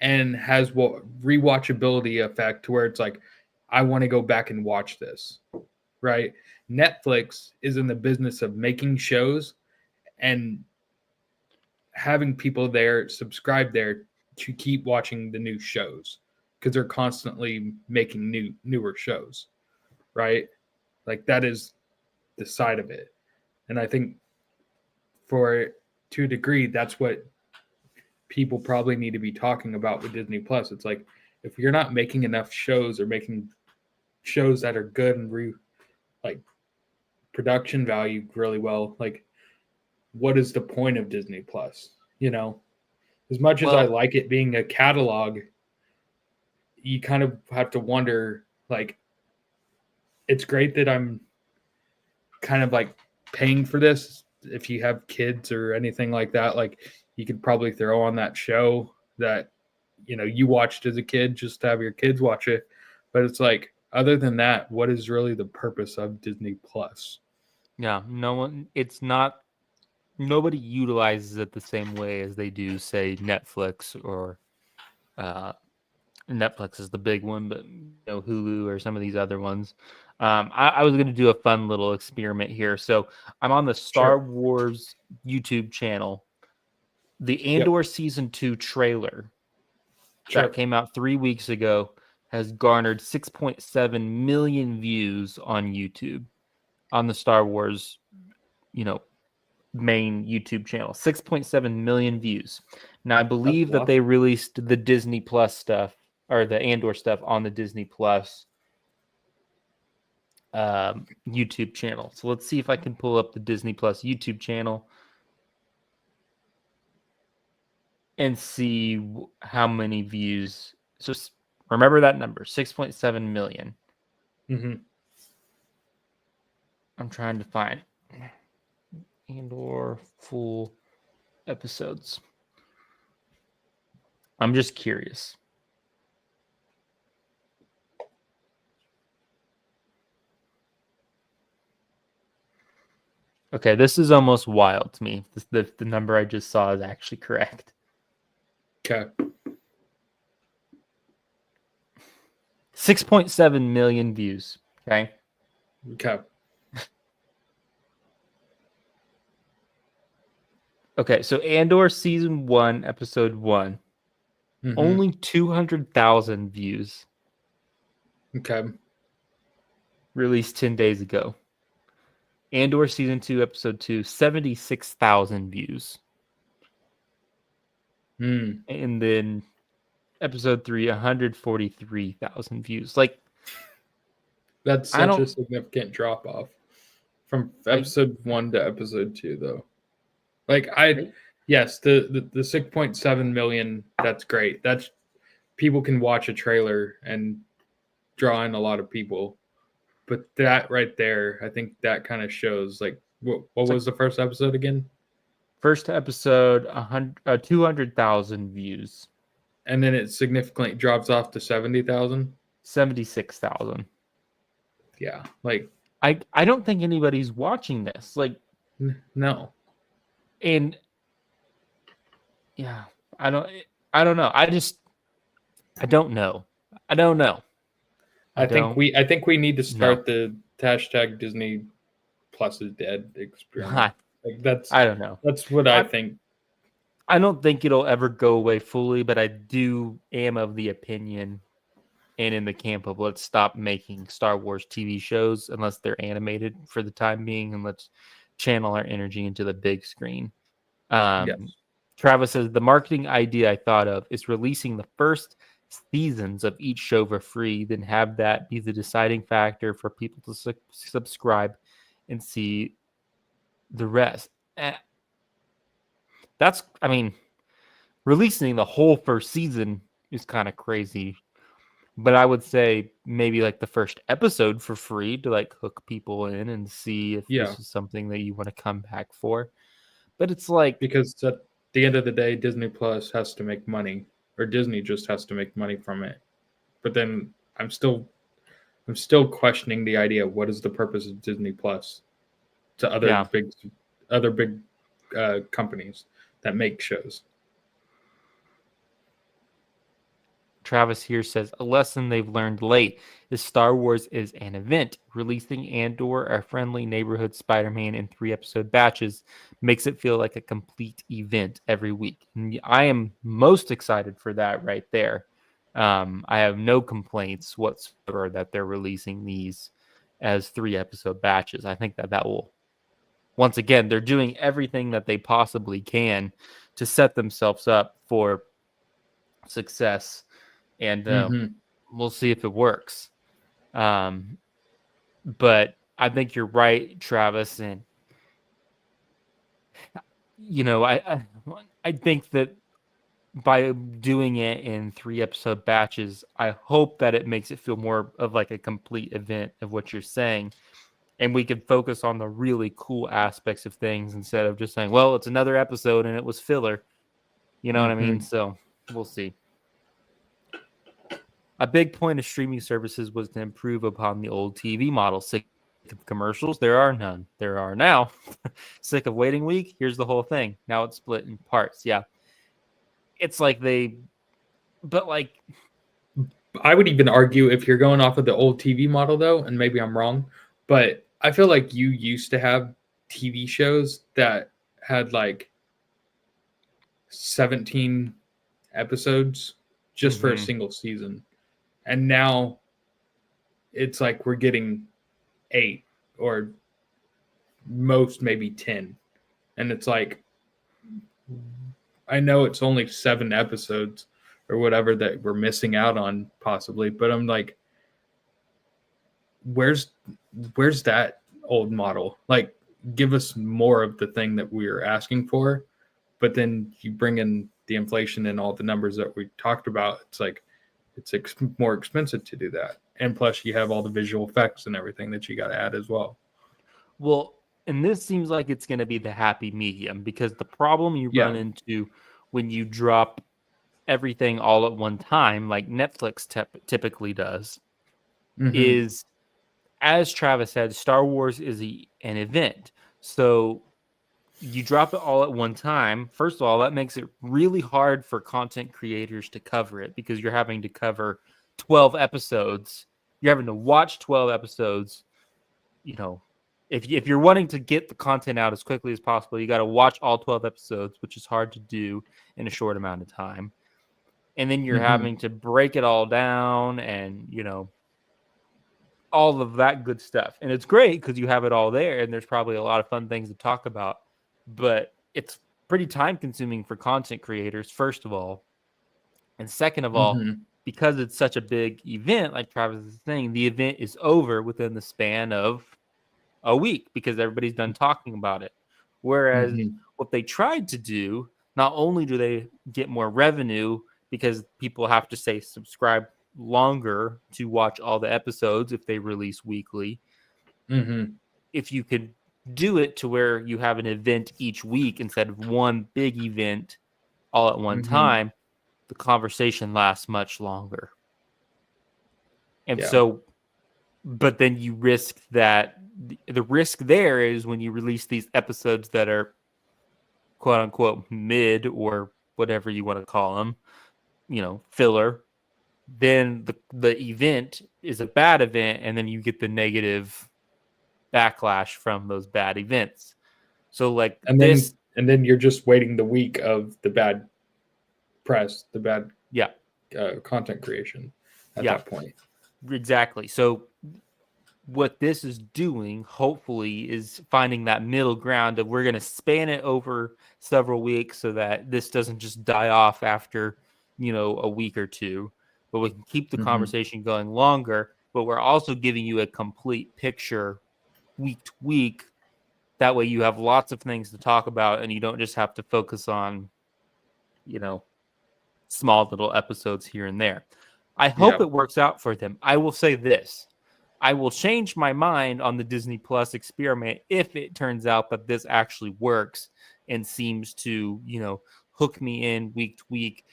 and has rewatchability effect to where it's like, I want to go back and watch this, right? Netflix is in the business of making shows and having people there subscribe there to keep watching the new shows because they're constantly making newer shows, right? Like that is the side of it. And I think to a degree, that's what people probably need to be talking about with Disney Plus. It's like if you're not making enough shows or making shows that are good and like production value really well, like what is the point of Disney Plus? You know, as much as I like it being a catalog, you kind of have to wonder, like, it's great that I'm kind of like paying for this. If you have kids or anything like that, like you could probably throw on that show that, you know, you watched as a kid just to have your kids watch it. But it's like, other than that, what is really the purpose of Disney Plus? Yeah, nobody utilizes it the same way as they do, say, Netflix or Netflix is the big one, but Hulu or some of these other ones. I was going to do a fun little experiment here. So I'm on the Star Wars YouTube channel. The Andor Season 2 trailer that came out 3 weeks ago has garnered 6.7 million views on YouTube on the Star Wars, main YouTube channel. 6.7 million views. Now, I believe that they released the Disney Plus stuff or the Andor stuff on the Disney Plus YouTube channel. So let's see if I can pull up the Disney Plus YouTube channel and see how many views. So remember that number, 6.7 million. Mm-hmm. I'm trying to find Andor full episodes. I'm just curious. Okay, this is almost wild to me. The number I just saw is actually correct. Okay. 6.7 million views. Okay. Okay. Okay, so Andor Season 1, Episode 1. Mm-hmm. Only 200,000 views. Okay. Released 10 days ago. Andor Season 2, Episode 2, 76,000 views. And then Episode 3, 143,000 views. Like, that's such a significant drop off from Episode 1 to Episode 2, though. Like, yes, the 6.7 million, that's great. That's people can watch a trailer and draw in a lot of people. But that right there, I think that kind of shows, like, what was the first episode again? First episode, 200,000 views. And then it significantly drops off to 70,000? 76,000. Yeah, like... I don't think anybody's watching this. Like... No. And... Yeah, I don't know. I don't know. I think we need to start the hashtag Disney Plus is dead experiment. Like I don't know. That's what I think. I don't think it'll ever go away fully, but I am of the opinion and in the camp of let's stop making Star Wars TV shows unless they're animated for the time being, and let's channel our energy into the big screen. Yes. Travis says the marketing idea I thought of is releasing the first seasons of each show for free, then have that be the deciding factor for people to subscribe and see the rest. Releasing the whole first season is kind of crazy, but I would say maybe like the first episode for free to like hook people in and see if this is something that you want to come back for. But it's like, because at the end of the day, Disney Plus has to make money, or Disney just has to make money from it. But then I'm still questioning the idea of what is the purpose of Disney Plus to other big companies that make shows. Travis here says, a lesson they've learned late is Star Wars is an event. Releasing Andor, a friendly neighborhood Spider-Man in 3-episode batches makes it feel like a complete event every week. And I am most excited for that right there. I have no complaints whatsoever that they're releasing these as 3-episode batches. I think that will, once again, they're doing everything that they possibly can to set themselves up for success, and we'll see if it works. But I think you're right, Travis, and I think that by doing it in 3-episode batches, I hope that it makes it feel more of like a complete event of what you're saying, and we can focus on the really cool aspects of things instead of just saying, well, it's another episode and it was filler. You know what I mean? So we'll see. A big point of streaming services was to improve upon the old TV model. Sick of commercials? There are none. There are now. Sick of waiting week? Here's the whole thing. Now it's split in parts. Yeah. It's like I would even argue, if you're going off of the old TV model, though, and maybe I'm wrong, but I feel like you used to have TV shows that had like 17 episodes just for a single season. And now it's like we're getting 8 or most maybe 10. And it's like, I know it's only 7 episodes or whatever that we're missing out on possibly, but I'm like, where's that old model? Like, give us more of the thing that we are asking for, but then you bring in the inflation and all the numbers that we talked about. It's like, it's more expensive to do that. And plus you have all the visual effects and everything that you got to add as well. Well, and this seems like it's going to be the happy medium, because the problem you run into when you drop everything all at one time, like Netflix typically does, is, as Travis said, Star Wars is an event. So you drop it all at one time. First of all, that makes it really hard for content creators to cover it, because you're having to cover 12 episodes. You're having to watch 12 episodes. If you're wanting to get the content out as quickly as possible, you got to watch all 12 episodes, which is hard to do in a short amount of time. And then you're having to break it all down and, all of that good stuff. And it's great because you have it all there, and there's probably a lot of fun things to talk about. But it's pretty time consuming for content creators, first of all. And second of all, because it's such a big event, like Travis is saying, the event is over within the span of a week because everybody's done talking about it. Whereas what they tried to do, not only do they get more revenue because people have to say subscribe longer to watch all the episodes if they release weekly. If you could do it to where you have an event each week instead of one big event all at one time, the conversation lasts much longer. And so, but then you risk that the risk there is when you release these episodes that are quote unquote mid or whatever you want to call them, filler, then the event is a bad event, and then you get the negative backlash from those bad events. So like and then you're just waiting the week of the bad press, the bad content creation at that point. Exactly. So what this is doing, hopefully, is finding that middle ground of we're going to span it over several weeks so that this doesn't just die off after, a week or two, but we can keep the conversation going longer, but we're also giving you a complete picture week to week. That way you have lots of things to talk about and you don't just have to focus on, small little episodes here and there. I hope it works out for them. I will say this. I will change my mind on the Disney Plus experiment if it turns out that this actually works and seems to, hook me in week to week.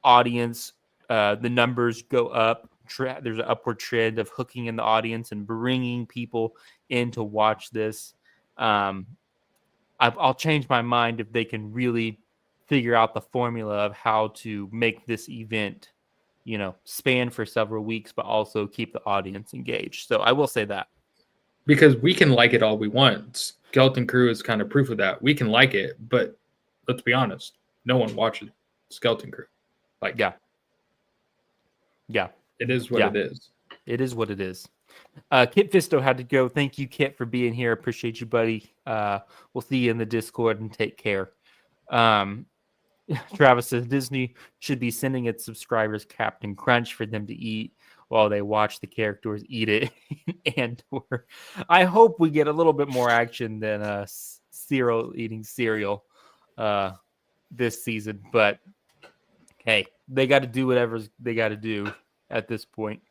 Audience, the numbers go up. There's an upward trend of hooking in the audience and bringing people in to watch this. I'll change my mind if they can really figure out the formula of how to make this event span for several weeks, but also keep the audience engaged. So I will say that. Because we can like it all we want. Skeleton Crew is kind of proof of that. We can like it, but let's be honest, no one watches Skeleton Crew. Like, Yeah. It is what it is. It is what it is. Kit Fisto had to go. Thank you, Kit, for being here. Appreciate you, buddy. We'll see you in the Discord, and take care. Travis says Disney should be sending its subscribers Captain Crunch for them to eat while they watch the characters eat it. And I hope we get a little bit more action than cereal eating cereal this season. But hey, they got to do whatever they got to do at this point.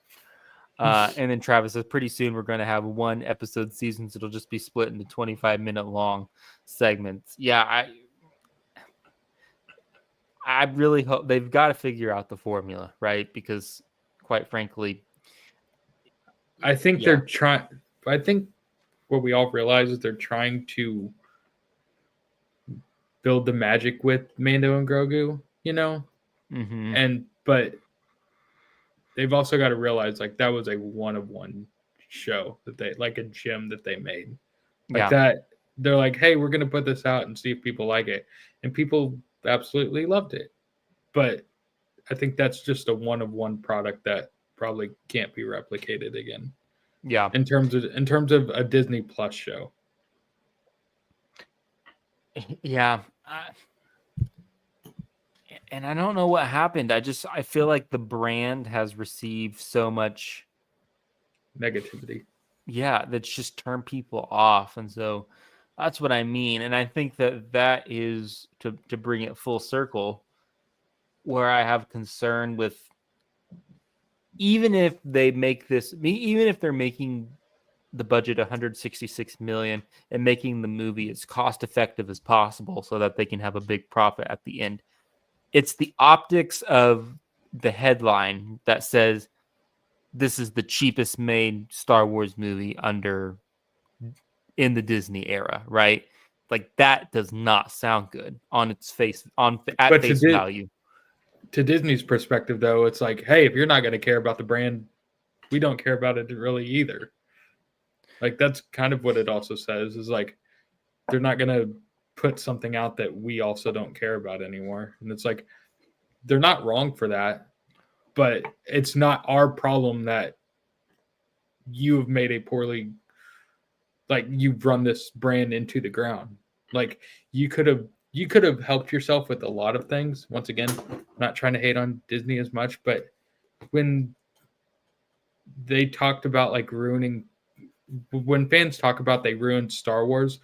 And then Travis says pretty soon we're going to have 1 episode seasons. It'll just be split into 25-minute long segments. Yeah, I really hope they've got to figure out the formula, right? Because quite frankly, I think they're trying. I think what we all realize is they're trying to build the magic with Mando and Grogu, but they've also got to realize like that was a one-of-one show that they like a gem that they made like that. They're like, hey, we're gonna put this out and see if people like it, and people absolutely loved it. But I think that's just a one-of-one product that probably can't be replicated again. Yeah. In terms of a Disney Plus show. Yeah. And I don't know what happened. I feel like the brand has received so much negativity. Yeah, that's just turned people off. And so that's what I mean. And I think that is to bring it full circle where I have concern with, even if they're making the budget 166 million and making the movie as cost effective as possible so that they can have a big profit at the end. It's the optics of the headline that says this is the cheapest made Star Wars movie in the Disney era, right? Like that does not sound good on its face, at face value. To Disney's perspective, though, it's like, hey, if you're not going to care about the brand, we don't care about it really either. Like that's kind of what it also says is like they're not going to put something out that we also don't care about anymore. And it's like they're not wrong for that, but it's not our problem that you have made a poorly, like you've run this brand into the ground. Like you could have helped yourself with a lot of things. Once again, I'm not trying to hate on Disney as much, but when they talked about like when fans talk about they ruined Star Wars,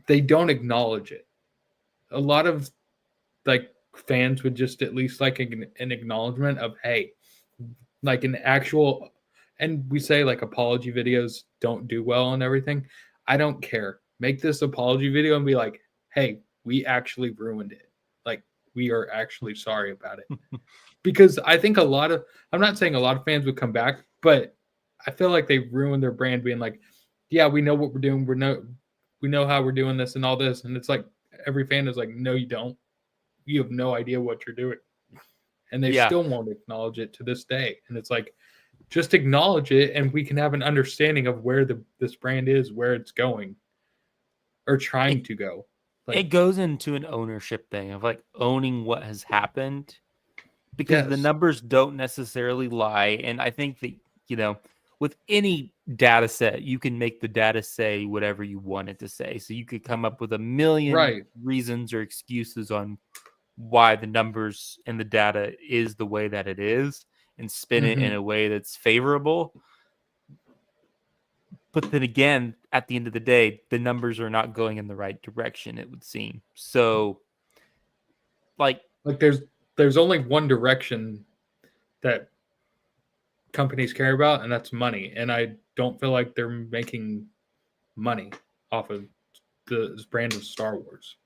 they don't acknowledge it. A lot of like fans would just at least like an acknowledgement of, hey, like an actual, and we say like apology videos don't do well and everything. I don't care. Make this apology video and be like, hey, we actually ruined it. Like we are actually sorry about it. Because I think I'm not saying a lot of fans would come back, but I feel like they ruined their brand being like, yeah, we know what we're doing. We know how we're doing this and all this. And it's like every fan is like, no, you don't. You have no idea what you're doing. And they still won't acknowledge it to this day. And it's like, just acknowledge it and we can have an understanding of where this brand is, where it's going or trying to go. Like, it goes into an ownership thing of like owning what has happened because the numbers don't necessarily lie. And I think that, with any data set, you can make the data say whatever you want it to say. So you could come up with a million reasons or excuses on why the numbers and the data is the way that it is and spin it in a way that's favorable. But then again, at the end of the day, the numbers are not going in the right direction, it would seem. So like there's only one direction that companies care about, and that's money. And I don't feel like they're making money off of the brand of Star Wars.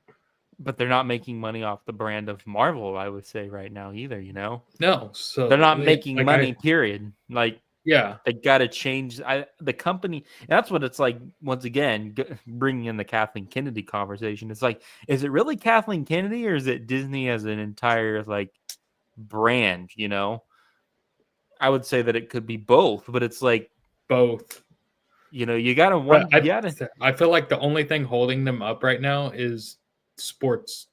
But they're not making money off the brand of Marvel, I would say right now either, No, so they're not making money, period. Like, they got to change the company. And that's what it's like, once again, bringing in the Kathleen Kennedy conversation. It's like, is it really Kathleen Kennedy or is it Disney as an entire, like, brand, you know? I would say that it could be both, but it's like, Both. you know, you gotta But I feel like the only thing holding them up right now is sports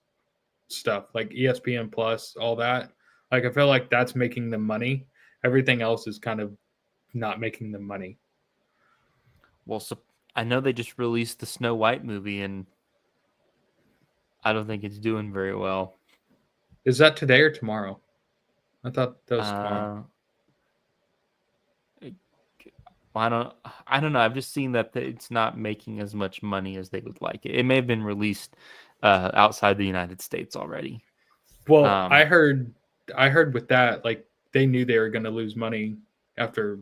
stuff, like ESPN Plus, all that. Like I feel like that's making them money. Everything else is kind of not making them money. well, so I know they just released the Snow White movie, and I don't think it's doing very well. Is that today or tomorrow? I thought that was tomorrow. I don't know. I've just seen that it's not making as much money as they would like it. It may have been released outside the United States already. Well, I heard with that, like they knew they were going to lose money after,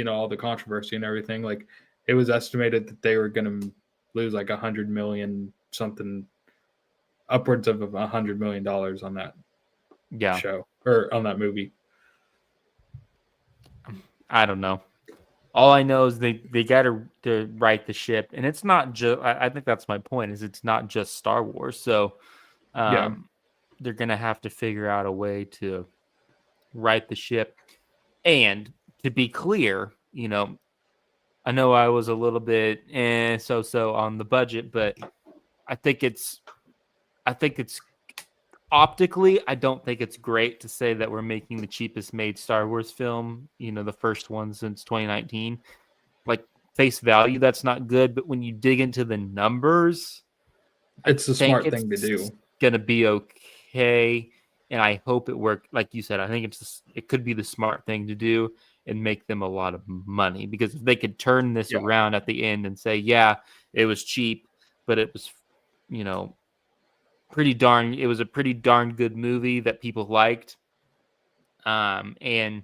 all the controversy and everything. Like it was estimated that they were going to lose like 100 million something, upwards of $100 million on that show or on that movie. I don't know. All I know is they got to right the ship, and it's not just. I think that's my point. Is it's not just Star Wars, so they're gonna have to figure out a way to right the ship. And to be clear, I know I was a little bit so on the budget, but I think it's optically, I don't think it's great to say that we're making the cheapest made Star Wars film, the first one since 2019. Like face value, that's not good. But when you dig into the numbers, it's the smart thing to do. It's gonna be okay, and I hope it worked. Like you said, I think it could be the smart thing to do and make them a lot of money, because if they could turn this around at the end and say, yeah, it was cheap, but it was, it was a pretty darn good movie that people liked, and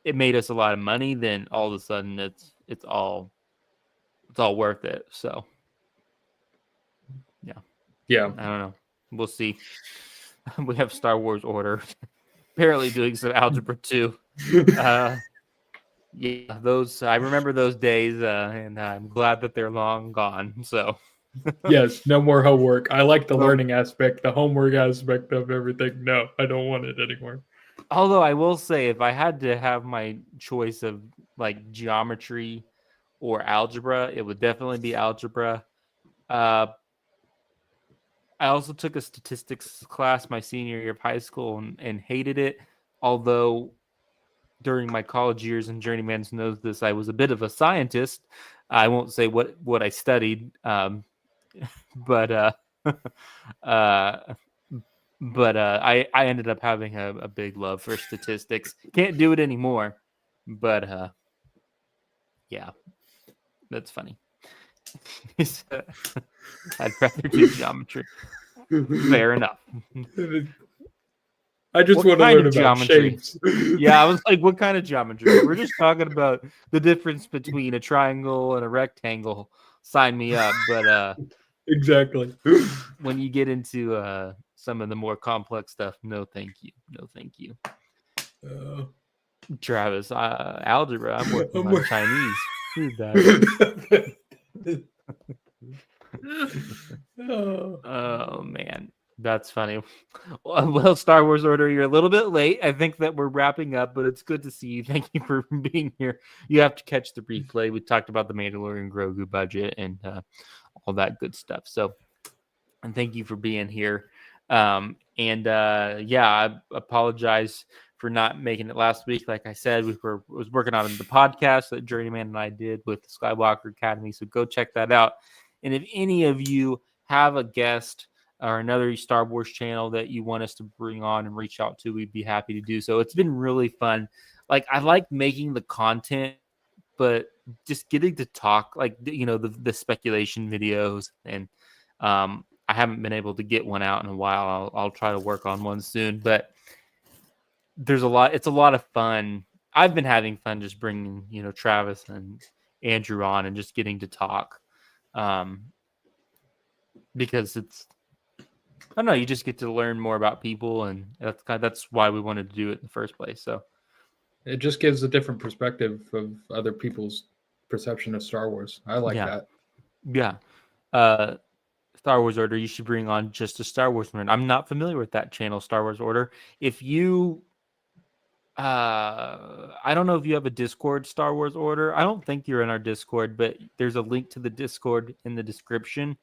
it made us a lot of money, then all of a sudden it's all worth it. So yeah, I don't know, we'll see. We have Star Wars Order apparently doing some algebra too. Those I remember those days, and I'm glad that they're long gone. So yes, no more homework. I like the learning aspect, the homework aspect of everything. No, I don't want it anymore. Although I will say, if I had to have my choice of like geometry or algebra, it would definitely be algebra. I also took a statistics class my senior year of high school and hated it. Although during my college years, and Journeyman knows this, I was a bit of a scientist. I won't say what I studied, but I ended up having a big love for statistics. Can't do it anymore, but yeah, that's funny. I'd rather do geometry. Fair enough. I just want to learn about geometry. Shapes. Yeah, I was like, what kind of geometry? We're just talking about the difference between a triangle and a rectangle. Sign me up. But exactly. When you get into some of the more complex stuff, no thank you. No thank you. Travis, algebra, I'm working on Chinese. Oh man, that's funny. Well, Star Wars Order, you're a little bit late. I think that we're wrapping up, but it's good to see you. Thank you for being here. You have to catch the replay. We talked about the Mandalorian Grogu budget and all that good stuff. So, and thank you for being here. I apologize for not making it last week. Like I said, was working on the podcast that Journeyman and I did with the Skywalker Academy. So go check that out. And if any of you have a guest or another Star Wars channel that you want us to bring on and reach out to, we'd be happy to do so. It's been really fun. Like I like making the content, but just getting to talk, like, the speculation videos, and I haven't been able to get one out in a while. I'll try to work on one soon, but it's a lot of fun. I've been having fun just bringing, Travis and Andrew on and just getting to talk. Because I don't know, you just get to learn more about people, and that's why we wanted to do it in the first place. So it just gives a different perspective of other people's perception of Star Wars. I like that. Yeah. Star Wars Order, you should bring on just a Star Wars nerd. I'm not familiar with that channel, Star Wars Order. If you, I don't know if you have a Discord, Star Wars Order. I don't think you're in our Discord, but there's a link to the Discord in the description.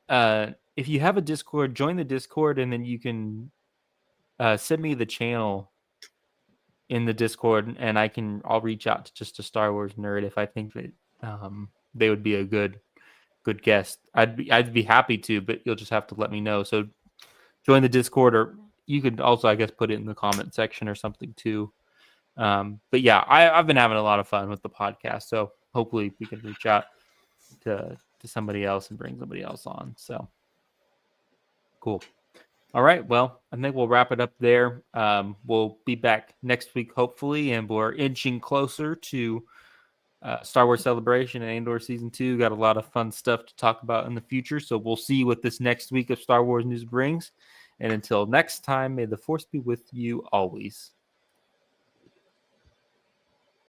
If you have a Discord, join the Discord, and then you can send me the channel in the Discord, and I'll reach out to just a Star Wars nerd if I think that they would be a good guest. I'd be happy to, but you'll just have to let me know. So join the Discord, or you could also, I guess, put it in the comment section or something too. But yeah, I've been having a lot of fun with the podcast, so hopefully we can reach out to somebody else and bring somebody else on. So cool. All right. Well, I think we'll wrap it up there. We'll be back next week, hopefully, and we're inching closer to Star Wars Celebration and Andor Season 2. Got a lot of fun stuff to talk about in the future. So we'll see what this next week of Star Wars news brings. And until next time, may the Force be with you always.